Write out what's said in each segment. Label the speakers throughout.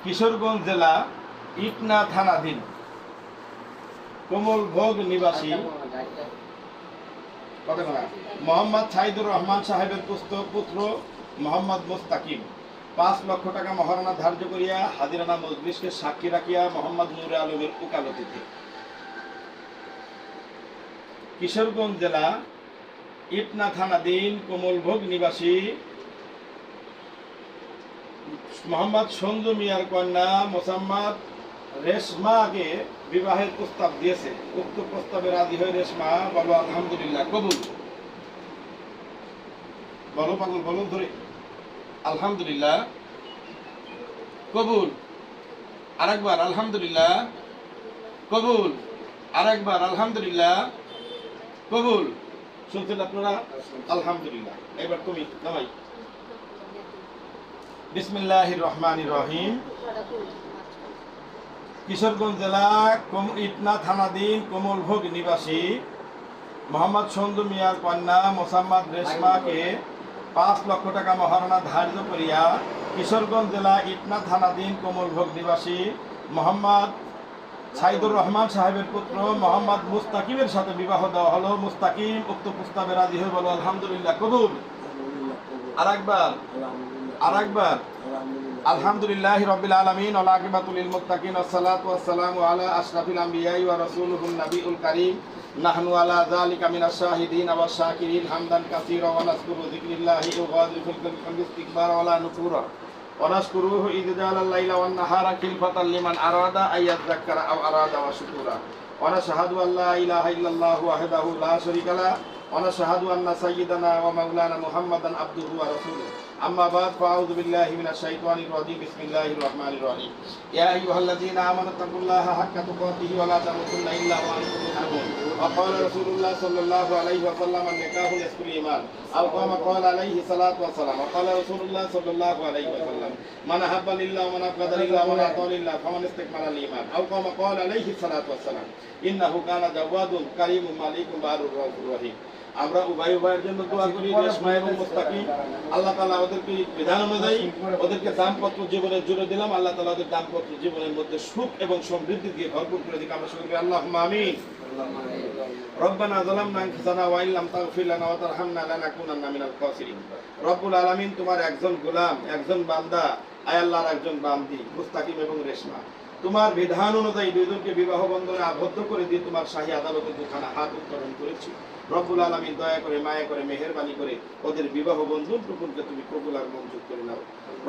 Speaker 1: কিশোরগঞ্জ জেলা ইটনা থানাধীন কমলভোগ নিবাসী মোহাম্মদ সাইদুর রহমান সাহেবের পুত্র মোহাম্মদ মুস্তাকিম 5 লক্ষ টাকা মহারণা ধার্য করিয়া হাজিরানা মজলিসকে সাক্ষী রাখিয়া মোহাম্মদ নূরে আলমের উকালতিতে কিশোরগঞ্জ জেলা ইটনা থানাধীন কমলভোগ নিবাসী মোহাম্মদ সঞ্জু মিয়ার কন্যা মোসাম্মদ রেশমাকে বিবাহের প্রস্তাব দিয়েছে। উক্ত প্রস্তাবে রাজি হয়ে রেশমা বলো আলহামদুলিল্লাহ কবুল। বলো পাগল বলো ধরে আলহামদুলিল্লাহ কবুল। আরেকবার আলহামদুলিল্লাহ কবুল। আরেকবার আলহামদুলিল্লাহ কবুল। শুনছেন আপনারা? আলহামদুলিল্লাহ। এবার তুমি নামাই। বিসমিল্লাহির রহমানির রহিম। কিশোরগঞ্জ জেলা ইটনা থানাধীন কমলভোগ নিবাসী মোহাম্মদ সঞ্জু মিয়ার কন্যা মোসাম্মদ রেশমাকে 5 লক্ষ টাকা মহারণা ধার্য করিয়া কিশোরগঞ্জ জেলা ইটনা থানাধীন কমলভোগ নিবাসী মোহাম্মদ সাইদুর রহমান সাহেবের পুত্র মোহাম্মদ মুস্তাকিমের সাথে বিবাহ দেওয়া হলো। মুস্তাকিম উক্ত প্রস্তাবে রাজি হয়ে বলো আলহামদুলিল্লাহ কবুল। আরেকবার আলহামদুলিল্লাহি রাব্বিল আলামিন ওয়া আকিবাতুল লিল মুত্তাকিন ওয়াসসালাতু ওয়াসসালামু আলা আশরাফিল আমবিয়াই ওয়া রাসূলুহুন নাবিয়ুল কারীম নাহনু আলা যালিকা মিনাশ শাহিদিন ওয়া শাকিরিন হামদান কাসীরা ওয়া নাযকুরু যিকরিল্লাহি ইউগাদিরুল কলবি ইস্তিগফারা ওয়া লা নুফুরা ওয়া নাশকুরুহু ইয জাআলাল লাইলা ওয়ান নাহারা খিলফাতান লিমান আরাদা আইয়াযাক্কারা আও আরাদা ওয়া শুকুরা ওয়া নাশহাদু আল্লা ইলাহা ইল্লাল্লাহু ওয়াহদাহু লা শারীকা লাহু ওয়া নাশহাদু আন্না সাইয়্যিদানা ওয়া মাওলানা মুহাম্মাদান আবদুহু ওয়া রাসূলুহু أما بعد فأعوذ بالله من الشيطان الرجيم بسم الله الرحمن الرحيم يا أيها الذين آمنوا اتقوا الله حق تقاته ولا تموتن إلا وأنتم مسلمون وقال رسول الله صلى الله عليه وسلم النكاح نصف الإيمان أو كما قال عليه الصلاة والسلام وقال رسول الله صلى الله عليه وسلم من أحب لله ومن أبغض لله ومن أطاع لله فمن استكمل الإيمان أو كما قال عليه الصلاة والسلام إنه كان جواد كريم مالك بار رحيم। আমরা উভয়ের জন্য দোয়া করি। রেশমা এবং মুস্তাকিম আল্লাহ তাআলা ওদেরকে বিধান অনুযায়ী ওদেরকে দাম্পত্য জীবনে জুড়ে দিলাম। আল্লাহ তাআলা ওদের দাম্পত্য জীবনের মধ্যে সুখ এবং সমৃদ্ধি দিয়ে ভরপুর করে দিক। আমরা সকলে আল্লাহুম্মা আমিন। রব্বানা যালামনা আনফুসানা ওয়া ইল্লাম তাগফির লানা ওয়া তারহামনা লানাকুনান্না মিনাল খাসিরিন। রব্বুল আলামিন তোমার একজন গোলাম, একজন বান্দা, আয় আল্লাহর একজন বান্দি মুস্তাকিম এবং রেশমা, তোমার বিধান অনুযায়ী দুইজনকে বিবাহ বন্ধনে আবদ্ধ করে দিয়ে তোমার শাহী আদালতে দুখানা হাত উত্তোলন করেছি। রব্বুল আলামিন দয়া করে মায়া করে মেহেরবানি করে ওদের বিবাহ বন্ধন টুকুনকে তুমি কবুল আর মঞ্জুর করে নাও।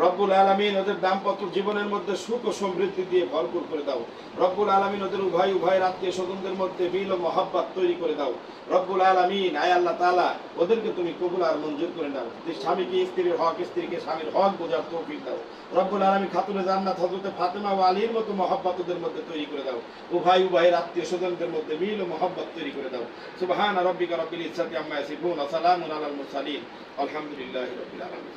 Speaker 1: রব্বুল আলামিন ওদের দাম্পত্য জীবনের মধ্যে সুখ ও সমৃদ্ধি দিয়ে ভরপুর করে দাও। রব্বুল আলামিন ওদের উভয়ের আত্মীয় স্বজনদের মধ্যে মিল ও মহব্বত তৈরি করে দাও। রব্বুল আলামিন আয় আল্লাহ তাআলা ওদেরকে তুমি কবুল আর মঞ্জুর করে নাও। যে স্বামীকে স্ত্রীর হক, স্ত্রীকে স্বামীর হক বোঝার তৌফিক দাও। রব্বুল আলামিন খাতুনে জান্নাত হযরতে ফাতেমা ও আলীর মতো মহব্বত ওদের মধ্যে তৈরি করে দাও। উভয়ের আত্মীয় স্বজনদের মধ্যে মিল ও মহব্বত তৈরি করে দাও। সুবহান রাব্বিকা রাব্বিল ইজ্জাতি আম্মা ইয়াসিফুন ওয়া সালামুন আলাল মুরসালিন আলহামদুলিল্লাহি রাব্বিল আলামিন।